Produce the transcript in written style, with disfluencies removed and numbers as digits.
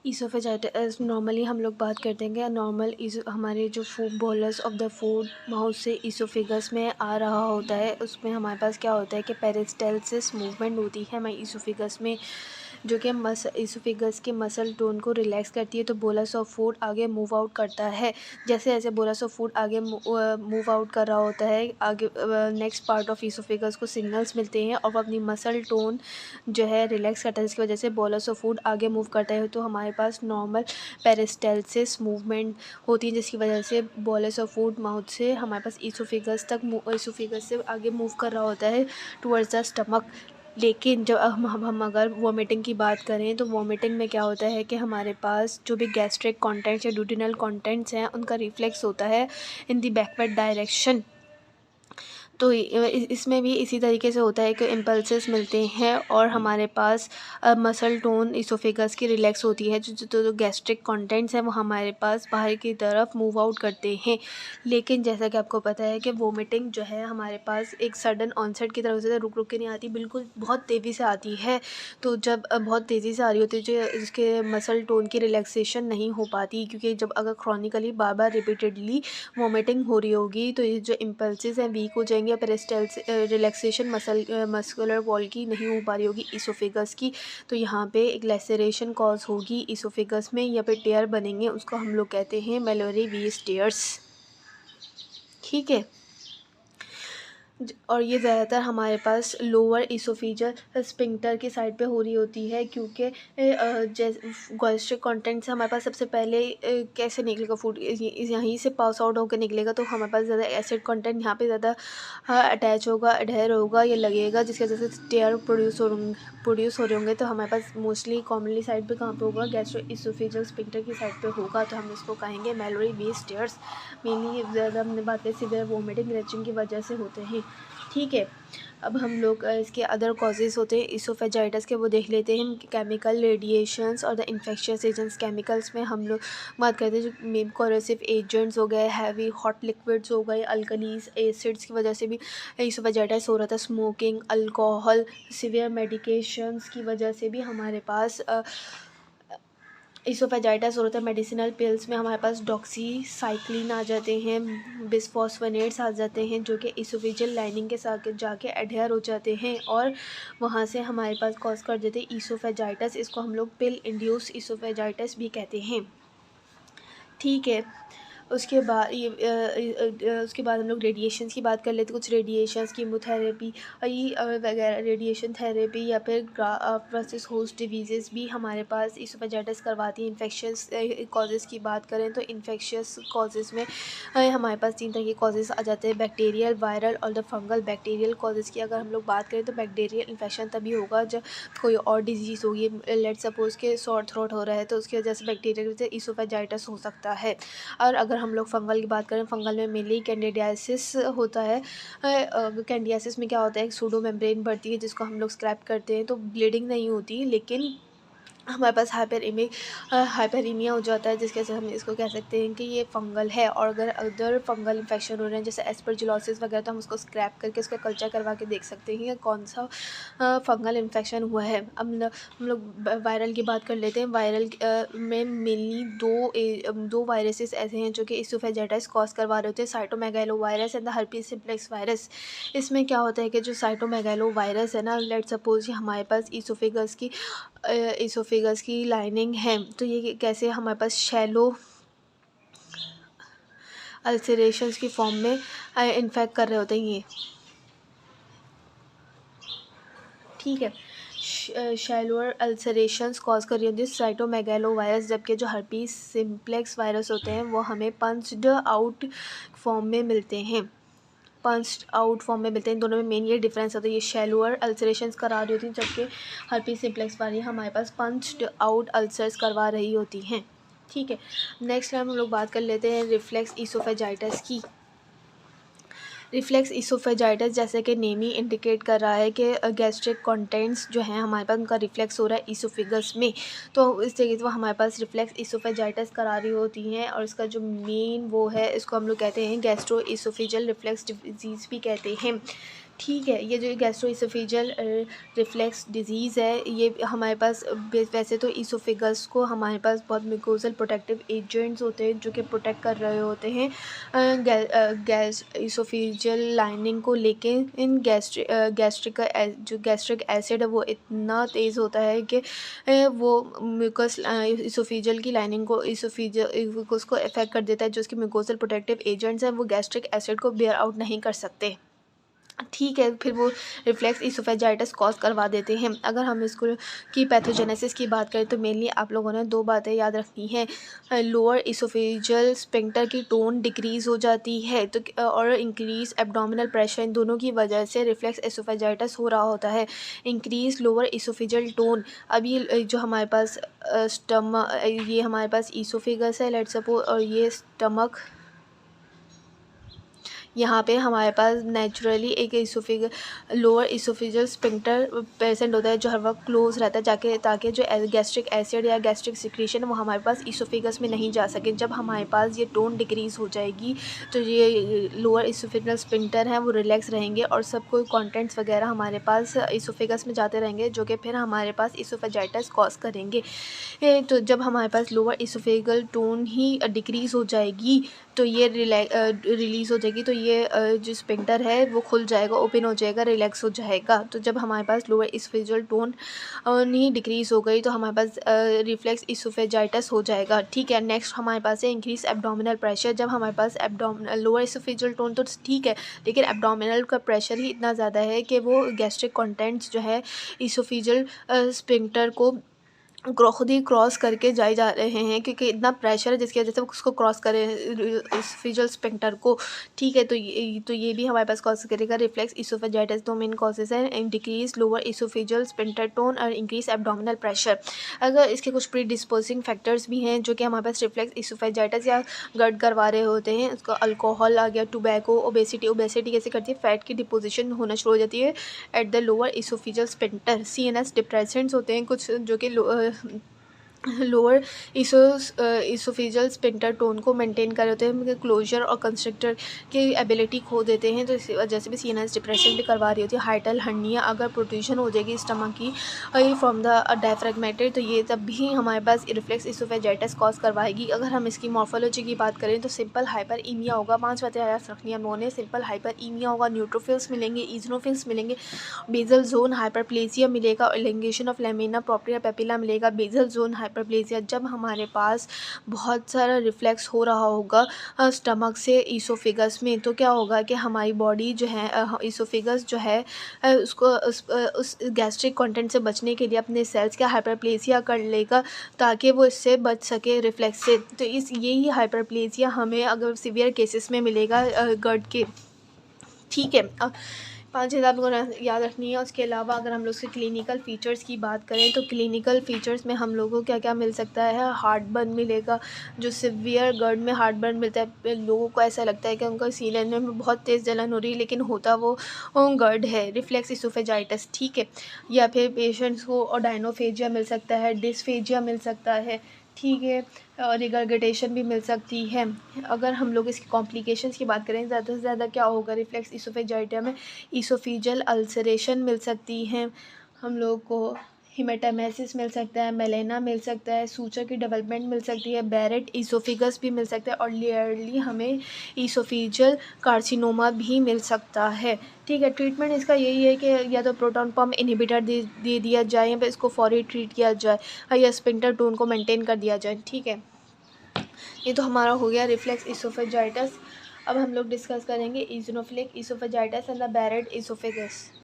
Oesophagitis normally हम लोग बात करते हैं कि नॉर्मल हमारे जो food bolus of the food mouth से ईसोफेगस में आ रहा होता है, उसमें हमारे पास क्या होता है कि पेरिस्टाल्सिस मूवमेंट होती है हमारे ईसोफेगस में, जो कि ईसोफेगस के मसल टोन को रिलैक्स करती है, तो बोलस ऑफ फूड आगे मूव आउट करता है। जैसे जैसे बोलस ऑफ फूड आगे मूव आउट कर रहा होता है, आगे नेक्स्ट पार्ट ऑफ ईसोफेगस को सिग्नल्स मिलते हैं और वो अपनी मसल टोन जो है रिलैक्स करता है, जिसकी वजह से बोलस ऑफ फूड आगे मूव करता है। तो हमारे पास नॉर्मल पेरिस्टाल्सिस मूवमेंट होती है, जिसकी वजह से बोलस ऑफ फूड माउथ से हमारे पास ईसोफेगस से आगे मूव कर रहा होता है टुवर्ड्स द स्टमक। लेकिन जब हम अगर वॉमिटिंग की बात करें, तो वॉमिटिंग में क्या होता है कि हमारे पास जो भी गैस्ट्रिक कंटेंट्स या ड्यूटेनल कंटेंट्स हैं, उनका रिफ्लेक्स होता है इन दी बैकवर्ड डायरेक्शन। तो इसमें भी इसी तरीके से होता है कि इम्पल्सेस मिलते हैं और हमारे पास मसल टोन ईसोफेगस की रिलैक्स होती है, जो गैस्ट्रिक कंटेंट्स हैं वो हमारे पास बाहर की तरफ मूव आउट करते हैं। लेकिन जैसा कि आपको पता है कि वोमिटिंग जो है हमारे पास एक सडन ऑनसेट की तरफ से रुक रुक के नहीं आती, बिल्कुल बहुत तेज़ी से आती है। तो जब बहुत तेज़ी से आ रही होती है, जो जिसके मसल टोन की रिलैक्सेशन नहीं हो पाती, क्योंकि जब अगर क्रॉनिकली बार बार रिपीटेडली वॉमिटिंग हो रही होगी, तो ये जो इम्पल्सेस हैं वीक हो जाएंगे, पेरिस्टाल्स रिलैक्सेशन मस्कुलर वॉल की नहीं हो पा रही होगी ईसोफेगस की। तो यहाँ पे एक लेसरेशन कॉज होगी ईसोफेगस में, या फिर टेयर बनेंगे, उसको हम लोग कहते हैं मेलोरी वीस टेयर्स। ठीक है। और ये ज़्यादातर हमारे पास लोअर ईसोफेजल स्पिंक्टर की साइड पे हो रही होती है, क्योंकि जैसे गैस्ट्रिक कंटेंट्स हमारे पास सबसे पहले कैसे निकलेगा, फूड यहीं से पास आउट होकर निकलेगा, तो हमारे पास ज़्यादा एसिड कंटेंट यहाँ पे ज़्यादा अटैच होगा, अडहेर होगा या लगेगा, जिसकी वजह से टेयर प्रोड्यूस हो रहे होंगे। तो हमारे पास मोस्टली कॉमनली साइड पे कहाँ पे होगा, गैस्ट्रो ईसोफेजल स्पिंक्टर की साइड पे होगा, तो हम इसको कहेंगे मेलोरी वीस टेयर्स। मेनली ज़्यादा हमने बात की सीवियर वोमिटिंग रेचिंग की वजह से होते हैं। ठीक है। अब हम लोग इसके अदर कॉजेज़ होते हैं ईसोफेजाइटिस के, वो देख लेते हैं। केमिकल रेडिएशंस और द इन्फेक्शियस एजेंट्स। केमिकल्स में हम लोग बात करते हैं जो मेन कोरोसिव एजेंट्स हो गए, हैवी हॉट लिक्विड्स हो गए, अल्कलीज एसिड्स की वजह से भी ईसोफेजाइटिस हो रहा था। स्मोकिंग, अल्कोहल, सिवियर मेडिकेशंस की वजह से भी हमारे पास ईसोफेजाइटिस हो रहा था। मेडिसिनल पिल्स में हमारे पास डॉक्सीसाइक्लिन आ जाते हैं, बिस्फॉस्फोनेट्स आ जाते हैं, जो कि ईसोफेजियल लाइनिंग के साथ जाके एडहेयर हो जाते हैं और वहाँ से हमारे पास कॉज कर देते हैं ईसोफेजाइटिस। इसको हम लोग पिल इंड्यूस ईसोफेजाइटिस भी कहते हैं। ठीक है। उसके बाद हम लोग रेडिएशंस की बात कर लेते हैं। कुछ रेडिएशंस, कीमोथेरेपी वगैरह, रेडिएशन थेरेपी या फिर ग्राफ्ट होस्ट डिजीज़ भी हमारे पास ईसोफेजाइटिस करवाती हैं। इन्फेक्शियस कॉजेज़ की बात करें तो इन्फेक्शियस कॉजेज़ में हमारे पास 3 तरह के कॉजेज़ आ जाते हैं, बैक्टीरियल, वायरल और द फंगल। बैक्टीरियल कॉजेज़ की अगर हम लोग बात करें तो बैक्टीरियल इन्फेक्शन तभी होगा जब कोई और डिजीज़ होगी। लेट्स सपोज़ के सॉर थ्रोट हो रहा है, तो उसकी वजह से बैक्टीरिया की वजह से ईसोफेजाइटिस हो सकता है। और अगर हम लोग फंगल की बात करें, फंगल में मेनली कैंडिडियासिस होता है। कैंडिडियासिस में क्या होता है, एक सूडो मेम्ब्रेन बढ़ती है जिसको हम लोग स्क्रैप करते हैं, तो ब्लीडिंग नहीं होती, लेकिन हमारे पास हाइपरमीया हो जाता है, जिसके वजह से हम इसको कह सकते हैं कि ये फंगल है। और अगर अदर फंगल इन्फेक्शन हो रहे हैं जैसे एस्परजिलोसिस वगैरह, तो हम उसको स्क्रैप करके उसका कल्चर करवा के देख सकते हैं कि कौन सा फंगल इन्फेक्शन हुआ है। अब हम लोग वायरल की बात कर लेते हैं। वायरल में मेनली दो वायरसेस ऐसे हैं जो कि ईसोफेजाइटिस कॉज करवा रहे होते हैं, cytomegalo virus and the herpes simplex virus. इसमें क्या होता है कि जो साइटोमेगालो वायरस है ना, लेट सपोज हमारे पास ईसोफेगस की लाइनिंग है, तो ये कैसे हमारे पास शैलो अल्सरेशंस की फॉर्म में इन्फेक्ट कर रहे होते हैं ये। ठीक है। शैलोअर अल्सरेशंस कॉज कर रही होती है साइटोमेगालो वायरस, जबकि जो हर्पीस सिम्प्लेक्स वायरस होते हैं वो हमें पंच्ड आउट फॉर्म में मिलते हैं। दोनों में मेन ये डिफरेंस होता है। ये शैलोअर अल्सरेशंस करा रही होती हैं, जबकि हर्पीस सिम्प्लेक्स वाली हमारे पास पंच्ड आउट अल्सर्स करवा रही होती हैं। ठीक है। नेक्स्ट टाइम हम लोग बात कर लेते हैं रिफ्लेक्स ईसोफेजाइटिस की। रिफ्लेक्स ईसोफेजाइटिस, जैसे कि नेम ही इंडिकेट कर रहा है कि गैस्ट्रिक कंटेंट्स जो हैं हमारे पास उनका रिफ्लेक्स हो रहा है ईसोफेगस में, तो इस तरीके से वो हमारे पास रिफ्लेक्स ईसोफेजाइटिस करा रही होती हैं। और इसका जो मेन वो है, इसको हम लोग कहते हैं गैस्ट्रो ईसोफेजियल रिफ्लेक्स डिजीज़ भी कहते हैं। ठीक है, ये जो गैस्ट्रोइसोफेजियल रिफ्लक्स डिज़ीज़ है, ये हमारे पास वैसे तो इसोफेगस को हमारे पास बहुत म्यूकोज़ल प्रोटेक्टिव एजेंट्स होते हैं जो कि प्रोटेक्ट कर रहे होते हैं गैस इसोफेजियल लाइनिंग को, लेकिन इन जो गैस्ट्रिक एसिड है वो इतना तेज़ होता है कि वो म्यूकस इसोफेजियल की लाइनिंग को उसको अफेक्ट कर देता है। जो उसके म्यूकोज़ल प्रोटेक्टिव एजेंट्स हैं वो गैस्ट्रिक एसिड को बेयर आउट नहीं कर सकते। ठीक है, फिर वो रिफ्लेक्स इसोफेजाइटिस कॉज़ करवा देते हैं। अगर हम इसको की पैथोजेनेसिस की बात करें तो मेनली आप लोगों ने 2 बातें याद रखनी हैं। लोअर इसोफेजियल स्फिंक्टर की टोन डिक्रीज़ हो जाती है तो और इंक्रीज़ एब्डोमिनल प्रेशर, इन दोनों की वजह से रिफ्लेक्स इसोफेजाइटिस हो रहा होता है। इंक्रीज़ लोअर इसोफेजियल टोन, अब ये जो हमारे पास ये हमारे पास इसोफेगस है लेट्स सपोज़, और ये स्टमक, यहाँ पे हमारे पास नेचुरली एक लोअर इसोफेजियल स्फिंक्टर प्रेजेंट होता है जो हर वक्त क्लोज रहता है जाके, ताकि जो गैस्ट्रिक एसिड या गैस्ट्रिक सिक्रीशन वो हमारे पास इसोफेगस में नहीं जा सके। जब हमारे पास ये टोन डिक्रीज़ हो जाएगी तो ये लोअर इसोफेजियल स्फिंक्टर हैं वो रिलैक्स रहेंगे और सब कोई कंटेंट्स वगैरह हमारे पास इसोफेगस में जाते रहेंगे जो कि फिर हमारे पास इसोफेजाइटिस कॉज करेंगे। तो जब हमारे पास लोअर इसोफेगल टोन ही डिक्रीज़ हो जाएगी तो ये रिलीज़ हो जाएगी, तो ये जो स्फिंक्टर है वो खुल जाएगा, ओपन हो जाएगा, रिलैक्स हो जाएगा। तो जब हमारे पास लोअर इसोफेजियल टोन नहीं डिक्रीज़ हो गई तो हमारे पास रिफ्लेक्स इसोफेजाइटिस हो जाएगा। ठीक है, नेक्स्ट हमारे पास है इंक्रीज एब्डोमिनल प्रेशर। जब हमारे पास लोअर इसोफेजियल टोन तो ठीक है, लेकिन एब्डोमिनल का प्रेशर ही इतना ज़्यादा है कि वो गैस्ट्रिक कंटेंट्स जो है इसोफेजियल स्फिंक्टर को खुद ही क्रॉस करके जाए जा रहे हैं, क्योंकि इतना प्रेशर है जिसकी वजह से वो उसको क्रॉस करे इसोफेजियल स्फिंक्टर को। ठीक है, तो ये भी हमारे पास कॉज करेगा रिफ्लेक्स इसोफेजाइटिस। दो मेन कॉजेज हैं, decrease lower oesophageal sphincter tone और इंक्रीज एब्डोमिनल प्रेशर। अगर इसके कुछ प्री डिस्पोजिंग फैक्टर्स भी हैं जो कि हमारे पास रिफ्लेक्स इसोफेजाइटिस या गर्ड करवा रहे होते हैं। उसका अल्कोहल आ गया, टोबैको, ओबेसिटी कैसे करती है, फैट की डिपोजिशन होना शुरू हो जाती है at the lower oesophageal sphincter. CNS depressants होते हैं कुछ जो कि लोअर इसोफेजियल स्फिंक्टर टोन को मेंटेन कर रहे होते हैं, क्लोजर और कंस्ट्रक्टर की एबिलिटी खो देते हैं, तो इस वजह से भी CNS डिप्रेशन भी करवा रही होती है। हाइटल हर्निया अगर प्रोट्रूजन हो जाएगी स्टमक की फ्रॉम द डायफ्रेगमेटेड, तो ये तब भी हमारे पास रिफ्लेक्स इसोफेजाइटिस कॉज करवाएगी। अगर हम इसकी मॉर्फोलॉजी की बात करें तो सिंपल हाइपर ईमिया होगा। 5 बातें याद रखनी है हमने, सिंपल हाइपर ईमिया होगा, न्यूट्रोफिल्स मिलेंगे, इजनोफिल्स मिलेंगे, बेजल जोन हाइपरप्लेसिया मिलेगा, एलिंगेशन ऑफ लेमिना प्रोप्रिया पेपिला मिलेगा, बेजल जोन हाइपरप्लेसिया। जब हमारे पास बहुत सारा रिफ्लेक्स हो रहा होगा स्टमक से इसोफेगस में, तो क्या होगा कि हमारी बॉडी जो है इसोफेगस जो है उसको उस गैस्ट्रिक कंटेंट से बचने के लिए अपने सेल्स का हाइपरप्लेसिया कर लेगा ताकि वो इससे बच सके रिफ्लेक्स से। तो यही हाइपरप्लेसिया हमें अगर सीवियर केसेस में मिलेगा गर्ड के। ठीक है, 5 चीज़ आप लोगों ने याद रखनी है। उसके अलावा अगर हम लोग उसके क्लिनिकल फ़ीचर्स की बात करें तो क्लिनिकल फ़ीचर्स में हम लोगों को क्या क्या मिल सकता है, हार्ट बर्न मिलेगा। जो सिवियर गर्ड में हार्ट बर्न मिलता है, लोगों को ऐसा लगता है कि उनका सीने में बहुत तेज़ जलन हो रही है, लेकिन होता वो गर्ड है, रिफ्लेक्स इसोफेजाइटिस। ठीक है, या फिर पेशेंट्स को ऑडाइनोफेजिया मिल सकता है, डिस्फेजिया मिल सकता है। ठीक है, और रिगर्गेटेशन भी मिल सकती है। अगर हम लोग इसकी कॉम्प्लिकेशंस की बात करें ज़्यादा से ज़्यादा क्या होगा रिफ्लेक्स इसोफेजाइटिया में, इसोफेजियल अल्सरेशन मिल सकती हैं हम लोग को, हिमेटेमेसिस मिल सकता है, मेलेना मिल सकता है, सूचर की डेवलपमेंट मिल सकती है, बैरेट इसोफिगस भी मिल सकता है, और लेयरली हमें इसोफेजियल कार्सिनोमा भी मिल सकता है। ठीक है, ट्रीटमेंट इसका यही है कि या तो प्रोटॉन पम्प इनहिबिटर दे दिया जाए या फिर इसको फौरी ट्रीट किया जाए या स्फिंक्टर टोन को मेंटेन कर दिया जाए। ठीक है, ये तो हमारा हो गया रिफ्लेक्स इसोफेजाइटिस। अब हम लोग डिस्कस करेंगे eosinophilic oesophagitis and the Barrett oesophagus.